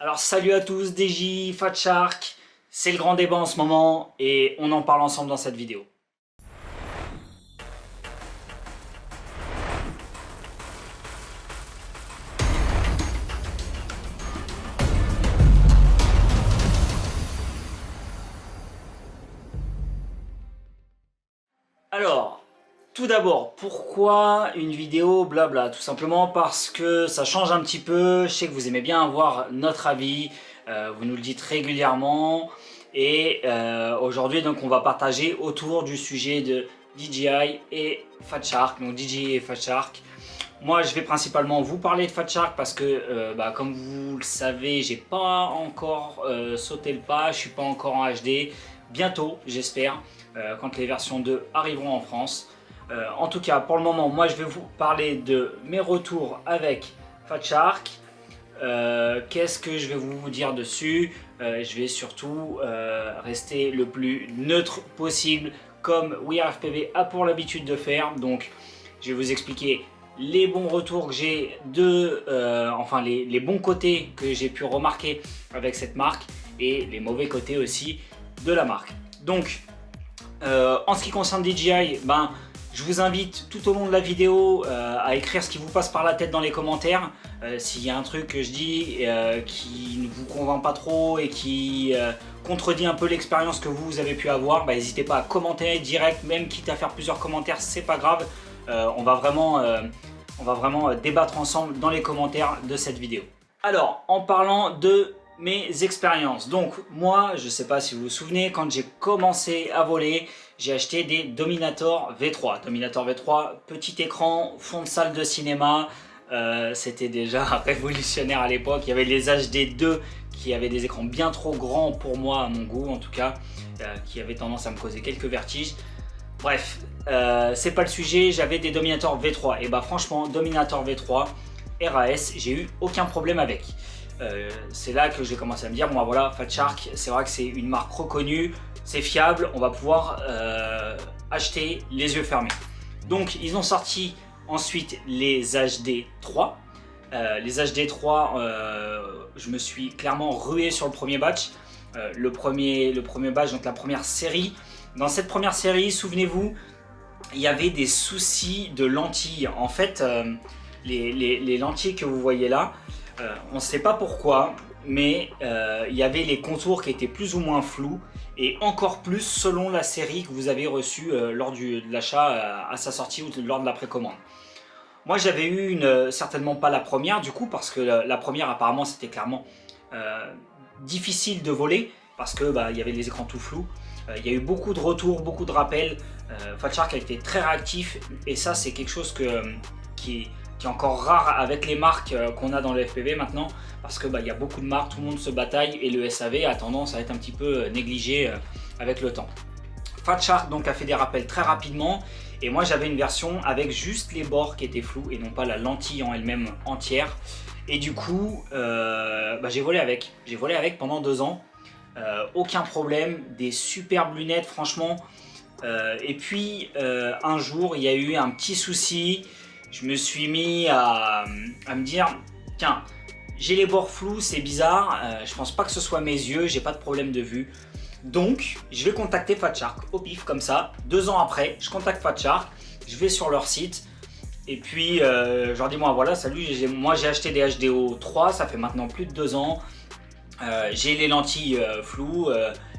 Alors salut à tous, DJ, Fat Shark, c'est le grand débat en ce moment et on en parle ensemble dans cette vidéo. Alors, tout d'abord, pourquoi une vidéo blabla? Tout simplement parce que ça change un petit peu, je sais que vous aimez bien avoir notre avis, vous nous le dites régulièrement, et aujourd'hui donc on va partager autour du sujet de DJI et Fat Shark, donc DJI et Fat Shark. Moi je vais principalement vous parler de Fat Shark parce que comme vous le savez, j'ai pas encore sauté le pas, je suis pas encore en HD, bientôt j'espère, quand les versions 2 arriveront en France. En tout cas pour le moment, moi je vais vous parler de mes retours avec Fat Shark. Qu'est-ce que je vais vous dire dessus? Je vais surtout rester le plus neutre possible comme WeAreFPV a pour l'habitude de faire. Donc je vais vous expliquer les bons retours que j'ai de, enfin les bons côtés que j'ai pu remarquer avec cette marque et les mauvais côtés aussi de la marque. Donc en ce qui concerne DJI, je vous invite tout au long de la vidéo à écrire ce qui vous passe par la tête dans les commentaires. S'il y a un truc que je dis qui ne vous convainc pas trop et qui contredit un peu l'expérience que vous avez pu avoir, n'hésitez pas à commenter direct, même quitte à faire plusieurs commentaires, c'est pas grave. On va vraiment débattre ensemble dans les commentaires de cette vidéo. Alors, en parlant de mes expériences, donc moi, je ne sais pas si vous vous souvenez, quand j'ai commencé à voler, j'ai acheté des Dominator V3. Dominator V3, petit écran, fond de salle de cinéma, c'était déjà révolutionnaire à l'époque. Il y avait les HD2 qui avaient des écrans bien trop grands pour moi, à mon goût en tout cas, qui avaient tendance à me causer quelques vertiges. Bref, c'est pas le sujet, j'avais des Dominator V3 et franchement Dominator V3 RAS, j'ai eu aucun problème avec. C'est là que j'ai commencé à me dire bon voilà, Fat Shark, c'est vrai que c'est une marque reconnue, c'est fiable, on va pouvoir acheter les yeux fermés. Donc ils ont sorti ensuite les HD3. Les HD3, je me suis clairement rué sur le premier batch. Le premier batch, donc la première série. Dans cette première série, souvenez-vous, il y avait des soucis de lentilles. En fait, les lentilles que vous voyez là, on ne sait pas pourquoi, mais il y avait les contours qui étaient plus ou moins flous, et encore plus selon la série que vous avez reçue lors de l'achat à sa sortie ou lors de la précommande. Moi j'avais eu certainement pas la première du coup, parce que la première apparemment c'était clairement difficile de voler, parce que il y avait les écrans tout flous. Il y a eu beaucoup de retours, beaucoup de rappels. Fat Shark a été très réactif et ça c'est quelque chose qui est encore rare avec les marques qu'on a dans le FPV maintenant, parce que il y a beaucoup de marques, tout le monde se bataille et le SAV a tendance à être un petit peu négligé avec le temps. Fat Shark donc a fait des rappels très rapidement, et moi j'avais une version avec juste les bords qui étaient flous et non pas la lentille en elle-même entière, et du coup j'ai volé avec pendant 2 ans. Aucun problème, des superbes lunettes franchement. Et puis un jour il y a eu un petit souci, je me suis mis à me dire tiens, j'ai les bords flous, c'est bizarre, je pense pas que ce soit mes yeux, j'ai pas de problème de vue. Donc je vais contacter Fat Shark au pif comme ça. 2 ans après, je contacte Fat Shark, je vais sur leur site et puis je leur dis moi voilà, salut, moi j'ai acheté des HDO 3, ça fait maintenant plus de 2 ans. J'ai les lentilles floues,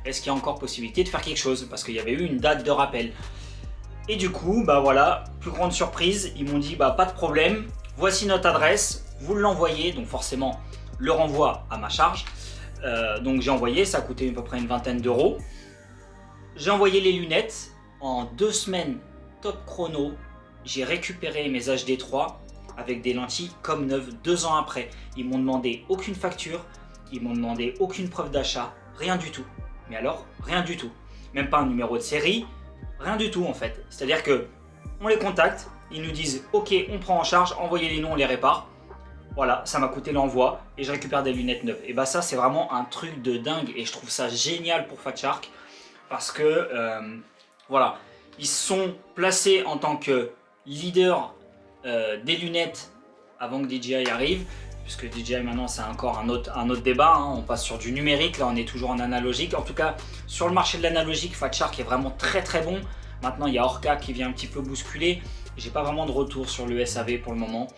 est-ce qu'il y a encore possibilité de faire quelque chose? Parce qu'il y avait eu une date de rappel. Et du coup, voilà, plus grande surprise, ils m'ont dit pas de problème, voici notre adresse, vous l'envoyez, donc forcément le renvoi à ma charge. Donc j'ai envoyé, ça a coûté à peu près une vingtaine d'euros. J'ai envoyé les lunettes, en 2 semaines top chrono, j'ai récupéré mes HD3 avec des lentilles comme neuves 2 ans après. Ils m'ont demandé aucune facture, ils m'ont demandé aucune preuve d'achat, rien du tout. Mais alors, rien du tout. Même pas un numéro de série, rien du tout en fait. C'est-à-dire que on les contacte, ils nous disent ok, on prend en charge, envoyez-les nous, on les répare. Voilà, ça m'a coûté l'envoi et je récupère des lunettes neuves. Et ça c'est vraiment un truc de dingue et je trouve ça génial pour Fat Shark, parce que voilà, ils sont placés en tant que leader des lunettes avant que DJI arrive. puisque DJI maintenant c'est encore un autre débat, hein. On passe sur du numérique, là on est toujours en analogique. En tout cas sur le marché de l'analogique, Fat Shark est vraiment très très bon. Maintenant il y a Orca qui vient un petit peu bousculer. J'ai pas vraiment de retour sur le SAV pour le moment.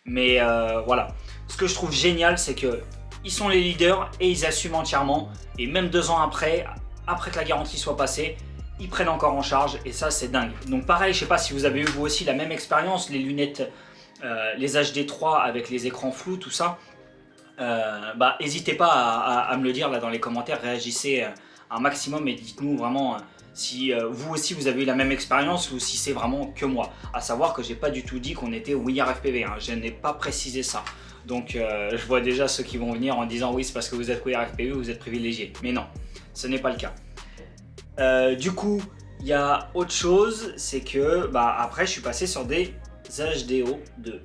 Mais voilà, ce que je trouve génial c'est que ils sont les leaders et ils assument entièrement. Et même 2 ans après que la garantie soit passée, ils prennent encore en charge et ça c'est dingue. Donc pareil, je sais pas si vous avez eu vous aussi la même expérience, les lunettes, les HD3 avec les écrans flous, tout ça. N'hésitez pas à me le dire là dans les commentaires, réagissez un maximum et dites-nous vraiment si vous aussi vous avez eu la même expérience ou si c'est vraiment que moi. À savoir que j'ai pas du tout dit qu'on était WeAR FPV, hein. Je n'ai pas précisé ça. Donc je vois déjà ceux qui vont venir en disant oui c'est parce que vous êtes WeAR FPV, vous êtes privilégié. Mais non, ce n'est pas le cas. Du coup, il y a autre chose, c'est que après je suis passé sur des HDO2.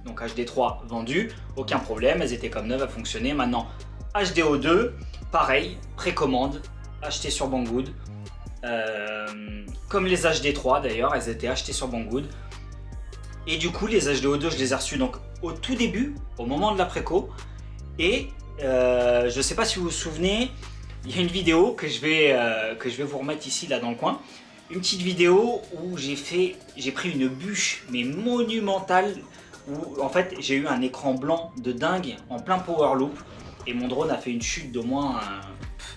Donc HD3 vendues, aucun problème, elles étaient comme neuves, elles fonctionnaient. Maintenant HDO2, pareil, précommande, achetées sur Banggood. Comme les HD3 d'ailleurs, elles étaient achetées sur Banggood. Et du coup les HDO2 je les ai reçues donc au tout début, au moment de la préco. Et je ne sais pas si vous vous souvenez, il y a une vidéo que je vais vous remettre ici là dans le coin. Une petite vidéo où j'ai pris une bûche mais monumentale, où en fait j'ai eu un écran blanc de dingue en plein power loop et mon drone a fait une chute d'au moins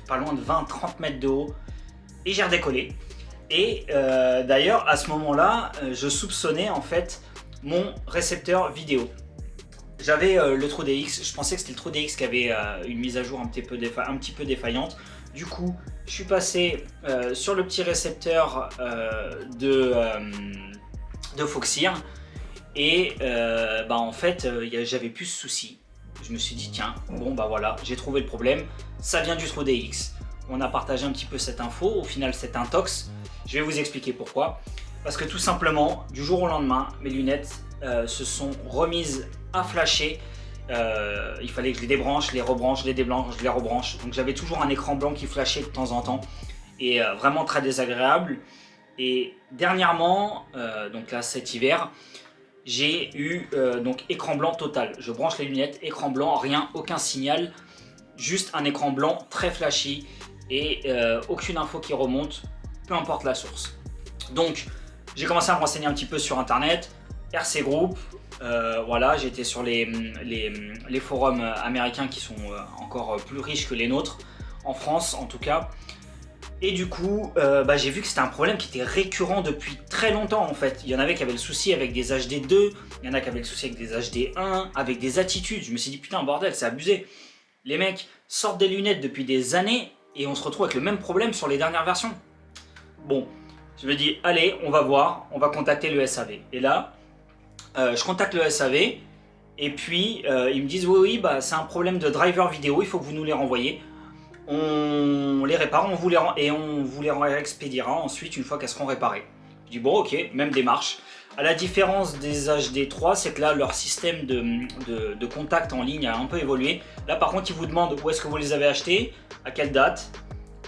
pas loin de 20-30 mètres de haut et j'ai redécollé. Et d'ailleurs à ce moment là je soupçonnais en fait mon récepteur vidéo. J'avais le TrueDX, je pensais que c'était le TrueDX qui avait une mise à jour un petit peu défaillante. Du coup, je suis passé sur le petit récepteur de Foxeer et en fait, j'avais plus ce souci. Je me suis dit tiens, bon voilà, j'ai trouvé le problème, ça vient du TrueDX. On a partagé un petit peu cette info, au final c'est un tox. Je vais vous expliquer pourquoi. Parce que tout simplement, du jour au lendemain, mes lunettes se sont remises à flasher. Il fallait que je les débranche, les rebranche, les débranche, je les rebranche. Donc j'avais toujours un écran blanc qui flashait de temps en temps. Et vraiment très désagréable. Et dernièrement, donc là cet hiver, j'ai eu donc écran blanc total. Je branche les lunettes, écran blanc, rien, aucun signal. Juste un écran blanc très flashy et aucune info qui remonte, peu importe la source. Donc j'ai commencé à me renseigner un petit peu sur internet, RC Group, voilà, j'ai été sur les forums américains qui sont encore plus riches que les nôtres, en France en tout cas. Et du coup, j'ai vu que c'était un problème qui était récurrent depuis très longtemps en fait. Il y en avait qui avaient le souci avec des HD2, il y en a qui avaient le souci avec des HD1, avec des attitudes. Je me suis dit putain bordel, c'est abusé. Les mecs sortent des lunettes depuis des années et on se retrouve avec le même problème sur les dernières versions. Bon, je me dis allez, on va voir, on va contacter le SAV. Et là, je contacte le SAV et puis ils me disent oui, c'est un problème de driver vidéo, il faut que vous nous les renvoyez. On les répare, on vous les réexpédiera ensuite une fois qu'elles seront réparées. Je dis bon ok, même démarche. À la différence des HD3, c'est que là leur système de contact en ligne a un peu évolué. Là par contre ils vous demandent où est-ce que vous les avez achetés, à quelle date,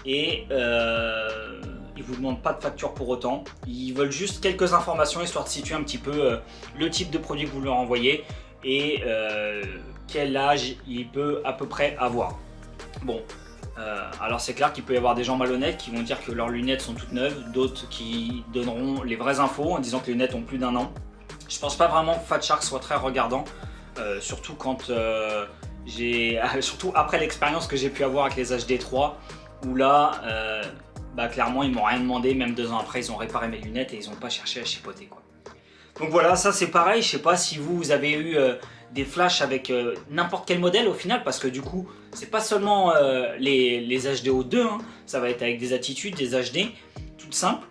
et ils vous demandent pas de facture pour autant. Ils veulent juste quelques informations histoire de situer un petit peu le type de produit que vous leur envoyez et quel âge il peut à peu près avoir. Bon. Alors c'est clair qu'il peut y avoir des gens malhonnêtes qui vont dire que leurs lunettes sont toutes neuves, d'autres qui donneront les vraies infos en disant que les lunettes ont plus d'1 an. Je pense pas vraiment que Fat Shark soit très regardant, surtout quand surtout après l'expérience que j'ai pu avoir avec les HD3 où là clairement ils m'ont rien demandé, même 2 ans après ils ont réparé mes lunettes et ils n'ont pas cherché à chipoter quoi. Donc voilà, ça c'est pareil, je sais pas si vous avez eu des flashs avec n'importe quel modèle au final, parce que du coup c'est pas seulement les HDO2, hein, ça va être avec des attitudes, des HD, toutes simples.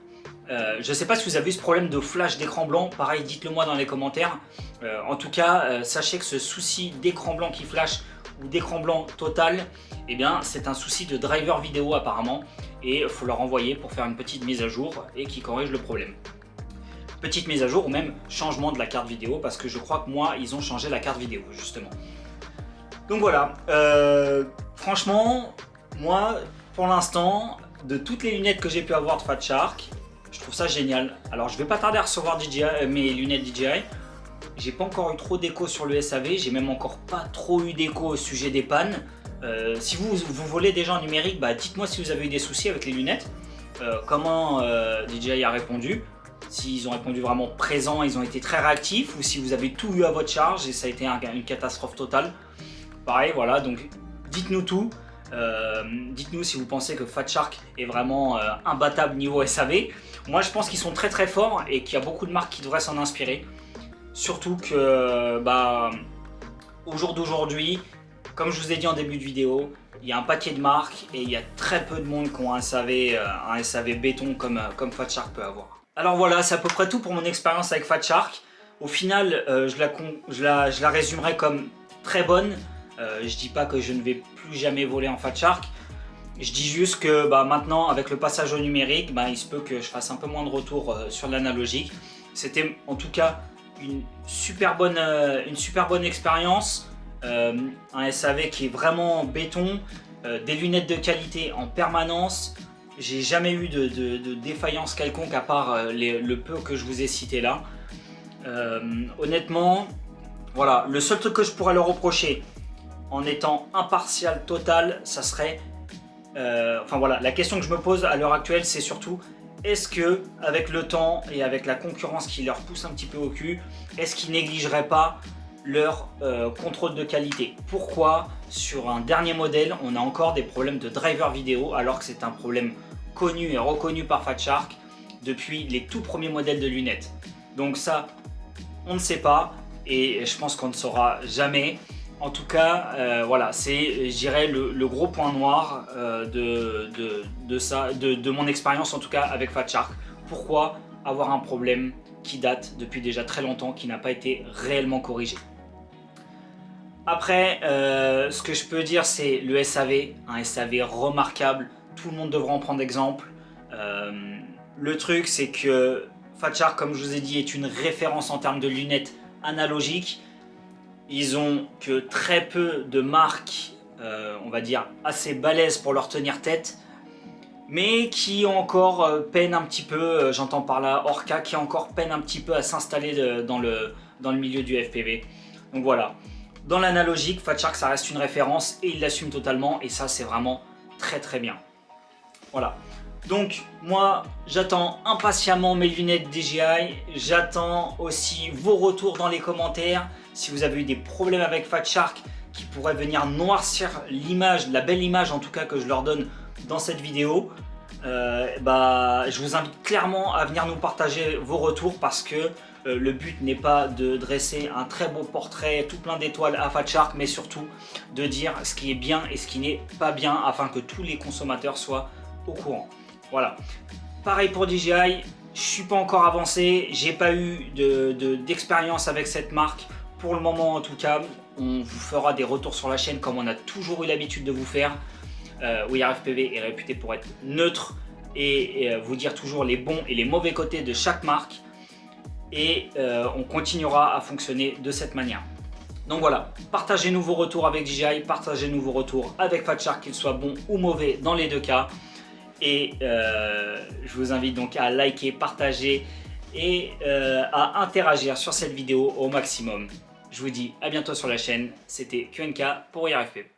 Je sais pas si vous avez eu ce problème de flash d'écran blanc, pareil dites-le moi dans les commentaires. En tout cas, sachez que ce souci d'écran blanc qui flash ou d'écran blanc total, eh bien c'est un souci de driver vidéo apparemment, et il faut leur envoyer pour faire une petite mise à jour et qui corrige le problème. Petite mise à jour ou même changement de la carte vidéo, parce que je crois que moi ils ont changé la carte vidéo justement. Donc voilà, franchement moi pour l'instant de toutes les lunettes que j'ai pu avoir de Fat Shark, je trouve ça génial. Alors je vais pas tarder à recevoir mes lunettes DJI. j'ai pas encore eu trop d'écho sur le SAV, j'ai même encore pas trop eu d'écho au sujet des pannes. Si vous volez déjà en numérique, bah, dites-moi si vous avez eu des soucis avec les lunettes, comment DJI a répondu, s'ils ont répondu vraiment présent, ils ont été très réactifs, ou si vous avez tout eu à votre charge et ça a été une catastrophe totale. Pareil, voilà, donc dites-nous tout. Dites-nous si vous pensez que Fat Shark est vraiment imbattable niveau SAV. Moi je pense qu'ils sont très très forts et qu'il y a beaucoup de marques qui devraient s'en inspirer. Surtout que au jour d'aujourd'hui, comme je vous ai dit en début de vidéo, il y a un paquet de marques et il y a très peu de monde qui ont un SAV béton comme Fat Shark peut avoir. Alors voilà, c'est à peu près tout pour mon expérience avec Fat Shark. Au final, je la résumerai comme très bonne. Je dis pas que je ne vais plus jamais voler en Fat Shark. Je dis juste que maintenant, avec le passage au numérique, il se peut que je fasse un peu moins de retours sur l'analogique. C'était en tout cas une super bonne expérience. Un SAV qui est vraiment béton, des lunettes de qualité en permanence. J'ai jamais eu de défaillance quelconque à part le peu que je vous ai cité là. Honnêtement, voilà, le seul truc que je pourrais leur reprocher en étant impartial total, ça serait... enfin voilà, la question que je me pose à l'heure actuelle, c'est surtout est-ce que avec le temps et avec la concurrence qui leur pousse un petit peu au cul, est-ce qu'ils négligeraient pas leur contrôle de qualité? Pourquoi sur un dernier modèle, on a encore des problèmes de driver vidéo alors que c'est un problème connu et reconnu par Fat Shark depuis les tout premiers modèles de lunettes? Donc ça, on ne sait pas et je pense qu'on ne saura jamais. En tout cas, voilà, c'est, je dirais, le gros point noir de mon expérience, en tout cas avec Fat Shark. Pourquoi avoir un problème qui date depuis déjà très longtemps, qui n'a pas été réellement corrigé? Après, ce que je peux dire, c'est le SAV, un SAV remarquable. Tout le monde devra en prendre exemple. Le truc, c'est que Fat Shark, comme je vous ai dit, est une référence en termes de lunettes analogiques. Ils ont que très peu de marques, on va dire, assez balèzes pour leur tenir tête, mais qui encore peinent un petit peu, j'entends par là Orca, qui encore peine un petit peu à s'installer dans le milieu du FPV. Donc voilà, dans l'analogique, Fat Shark, ça reste une référence et il l'assume totalement, et ça, c'est vraiment très très bien. Voilà. Donc moi j'attends impatiemment mes lunettes DJI, j'attends aussi vos retours dans les commentaires. Si vous avez eu des problèmes avec Fat Shark qui pourraient venir noircir l'image, la belle image en tout cas que je leur donne dans cette vidéo, je vous invite clairement à venir nous partager vos retours parce que le but n'est pas de dresser un très beau portrait tout plein d'étoiles à Fat Shark, mais surtout de dire ce qui est bien et ce qui n'est pas bien afin que tous les consommateurs soient au courant. Voilà, pareil pour DJI, je suis pas encore avancé, j'ai pas eu d'expérience avec cette marque pour le moment en tout cas. On vous fera des retours sur la chaîne comme on a toujours eu l'habitude de vous faire. WeAreFPV est réputé pour être neutre et vous dire toujours les bons et les mauvais côtés de chaque marque, et on continuera à fonctionner de cette manière. Donc voilà, partagez-nous vos retours avec DJI, partagez-nous vos retours avec Fat Shark, qu'ils soient bons ou mauvais dans les deux cas. Et je vous invite donc à liker, partager et à interagir sur cette vidéo au maximum. Je vous dis à bientôt sur la chaîne, c'était QNK pour WeAreFPV.